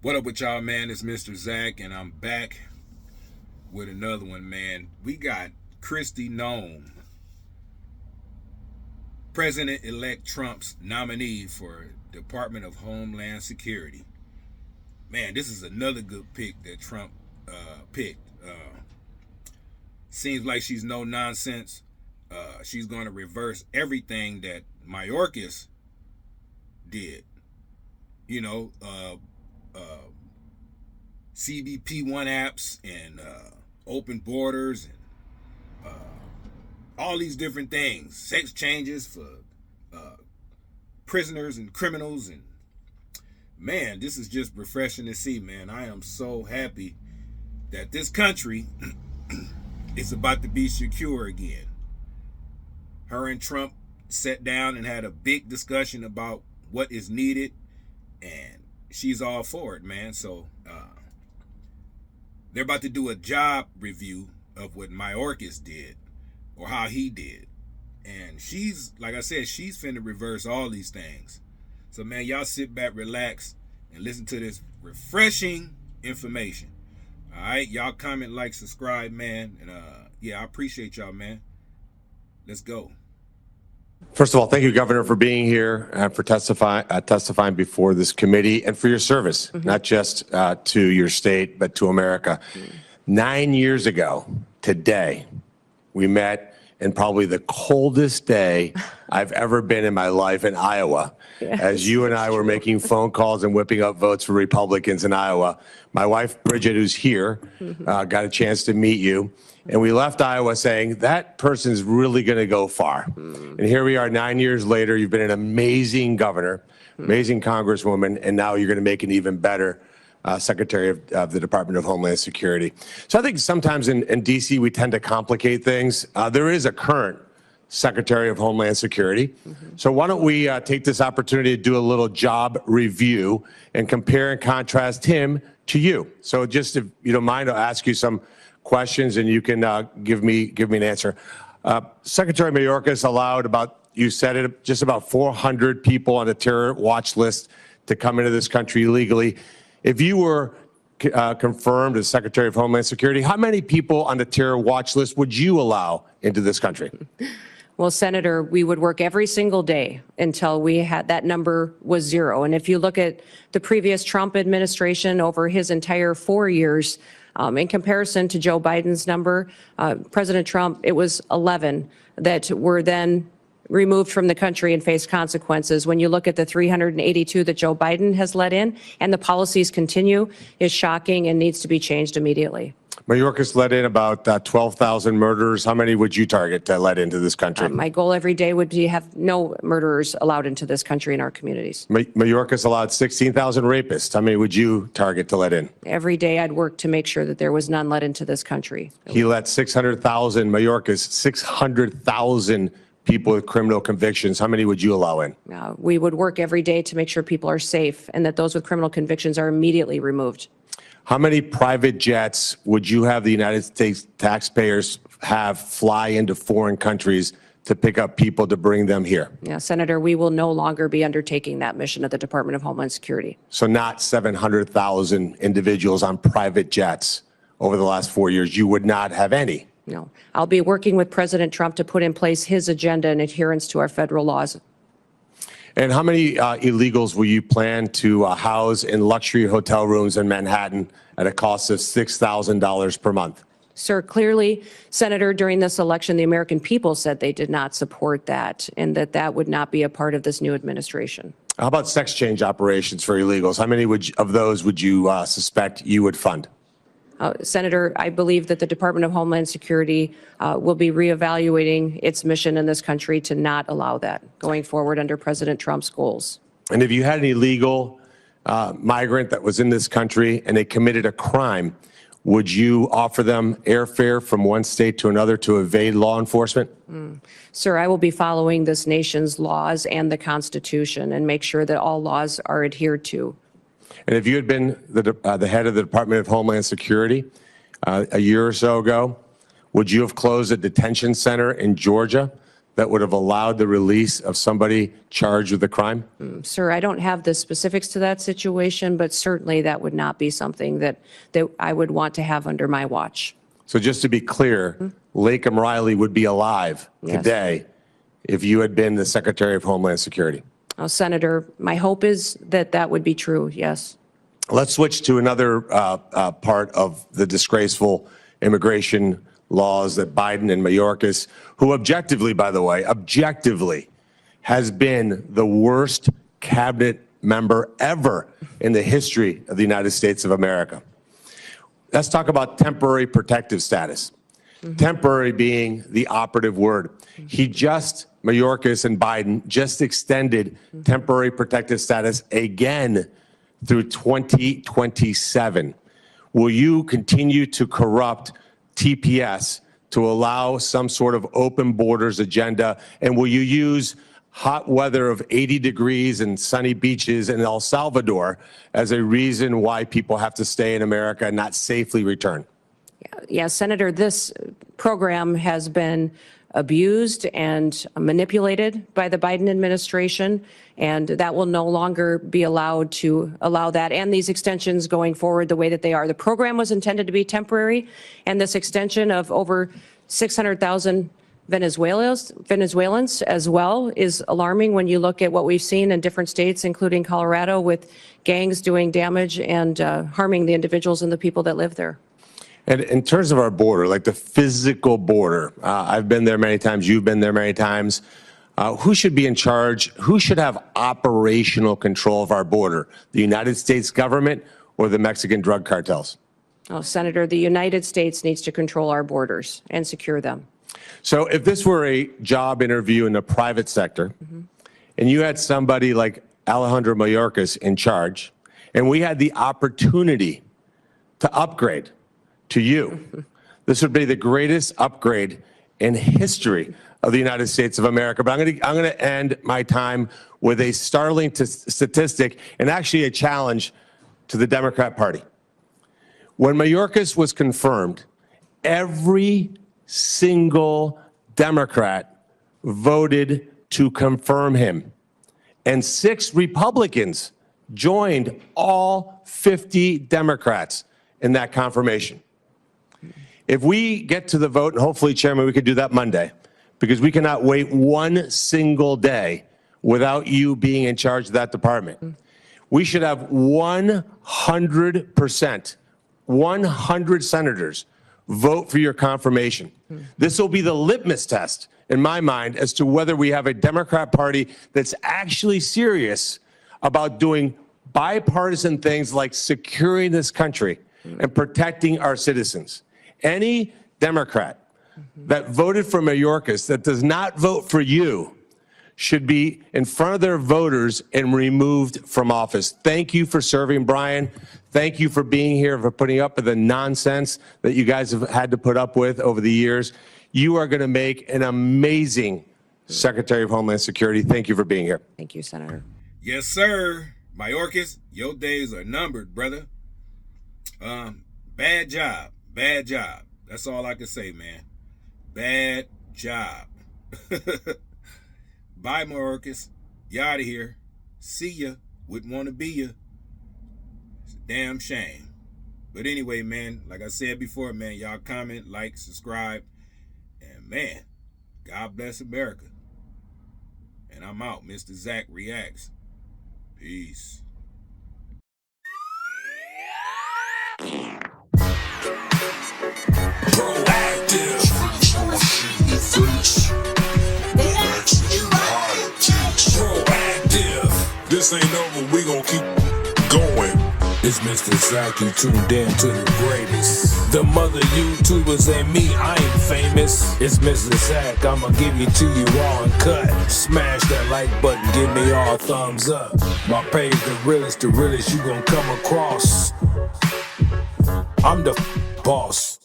What up with y'all, man? It's Mr. Zach, and I'm back with another one, man. We got Kristi Noem, President-elect Trump's nominee for Department of Homeland Security. Man, this is another good pick that Trump picked. Seems like she's no nonsense. She's going to reverse everything that Mayorkas did. You know, CBP1 apps and open borders and all these different things, sex changes for prisoners and criminals. And man, this is just refreshing to see, man. I am so happy that this country is about to be secure again. Her and Trump sat down and had a big discussion about what is needed, and she's all for it, man. So they're about to do a job review of what Mayorkas did, or how he did. And she's, like I said, she's finna reverse all these things. So, man, y'all sit back, relax, and listen to this refreshing information. All right? Y'all comment, like, subscribe, man. And, yeah, I appreciate y'all, man. Let's go. First of all, thank you, Governor, for being here and for testifying before this committee and for your service, not just to your state, but to America. 9 years ago today, we met in probably the coldest day I've ever been in my life in Iowa. Yes, as you and I were making phone calls and whipping up votes for Republicans in Iowa. My wife, Bridget, who's here, got a chance to meet you. And we left Iowa saying, that person's really going to go far. And here we are 9 years later. You've been an amazing governor, amazing congresswoman, and now you're going to make an even better Secretary of the Department of Homeland Security. So I think sometimes in D.C. we tend to complicate things. There is a current Secretary of Homeland Security. So why don't we take this opportunity to do a little job review and compare and contrast him to you. So just if you don't mind, I'll ask you some questions and you can give me an answer. Secretary Mayorkas allowed you said it, just about 400 people on a terror watch list to come into this country illegally. If you were confirmed as Secretary of Homeland Security, how many people on the terror watch list would you allow into this country? Well, Senator, we would work every single day until we had that number was zero. And if you look at the previous Trump administration over his entire 4 years, in comparison to Joe Biden's number, President Trump, it was 11 that were then removed from the country and faced consequences. When you look at the 382 that Joe Biden has let in and the policies continue, is shocking and needs to be changed immediately. Mayorkas let in about 12,000 murderers. How many would you target to let into this country? My goal every day would be have no murderers allowed into this country in our communities. Mayorkas allowed 16,000 rapists. How many would you target to let in? Every day I'd work to make sure that there was none let into this country. He let 600,000, Mayorkas, 600,000 people with criminal convictions. How many would you allow in? We would work every day to make sure people are safe and that those with criminal convictions are immediately removed. How many private jets would you have the United States taxpayers have fly into foreign countries to pick up people to bring them here? Yeah, Senator, we will no longer be undertaking that mission at the Department of Homeland Security. So not 700,000 individuals on private jets over the last 4 years. You would not have any. No, I'll be working with President Trump to put in place his agenda in adherence to our federal laws. And how many illegals will you plan to house in luxury hotel rooms in Manhattan at a cost of $6,000 per month? Sir, clearly, Senator, during this election, the American people said they did not support that and that would not be a part of this new administration. How about sex change operations for illegals? How many of those would you suspect you would fund? Senator, I believe that the Department of Homeland Security will be reevaluating its mission in this country to not allow that going forward under President Trump's goals. And if you had an illegal migrant that was in this country and they committed a crime, would you offer them airfare from one state to another to evade law enforcement? Sir, I will be following this nation's laws and the Constitution and make sure that all laws are adhered to. And if you had been the head of the Department of Homeland Security a year or so ago, would you have closed a detention center in Georgia that would have allowed the release of somebody charged with a crime? Sir, I don't have the specifics to that situation, but certainly that would not be something that I would want to have under my watch. So just to be clear, Lakem Riley would be alive Yes. today if you had been the Secretary of Homeland Security. Senator, my hope is that that would be true, yes. Let's switch to another part of the disgraceful immigration laws that Biden and Mayorkas, who objectively, by the way, objectively has been the worst cabinet member ever in the history of the United States of America. Let's talk about temporary protective status. Temporary being the operative word. Mayorkas and Biden just extended temporary protective status again through 2027. Will you continue to corrupt TPS to allow some sort of open borders agenda? And will you use hot weather of 80 degrees and sunny beaches in El Salvador as a reason why people have to stay in America and not safely return? Yeah, Senator, this program has been abused and manipulated by the Biden administration, and that will no longer be allowed to allow that and these extensions going forward the way that they are. The program was intended to be temporary, and this extension of over 600,000 Venezuelans as well is alarming when you look at what we've seen in different states, including Colorado, with gangs doing damage and harming the individuals and the people that live there. And in terms of our border, like the physical border, I've been there many times, you've been there many times. Who should be in charge? Who should have operational control of our border? The United States government or the Mexican drug cartels? Oh, Senator, the United States needs to control our borders and secure them. So if this were a job interview in the private sector, and you had somebody like Alejandro Mayorkas in charge, and we had the opportunity to upgrade to you, this would be the greatest upgrade in history of the United States of America. But I'm going to end my time with a startling statistic and actually a challenge to the Democrat Party. When Mayorkas was confirmed, every single Democrat voted to confirm him, and 6 Republicans joined all 50 Democrats in that confirmation. If we get to the vote, and hopefully, Chairman, we could do that Monday, because we cannot wait one single day without you being in charge of that department. We should have 100%, 100 senators vote for your confirmation. This will be the litmus test, in my mind, as to whether we have a Democrat Party that's actually serious about doing bipartisan things like securing this country and protecting our citizens. Any Democrat that voted for Mayorkas that does not vote for you should be in front of their voters and removed from office. Thank you for serving, Brian. Thank you for being here, for putting up with the nonsense that you guys have had to put up with over the years. You are going to make an amazing Secretary of Homeland Security. Thank you for being here. Thank you, Senator. Yes, sir. Mayorkas, your days are numbered, brother. Bad job. Bad job. That's all I can say, man. Bad job. Bye, Mayorkas. You out of here. See ya. Wouldn't want to be ya. It's a damn shame. But anyway, man, like I said before, man, y'all comment, like, subscribe. And, man, God bless America. And I'm out. Mr. Zach Reacts. Peace. Proactive. Proactive. This ain't over, we gon' keep going. It's Mr. Zach, you tuned in to the greatest. The mother YouTubers and me, I ain't famous. It's Mr. Zach, I'ma give it to you raw and cut. Smash that like button, give me all thumbs up. My page the realest you gon' come across. I'm the boss.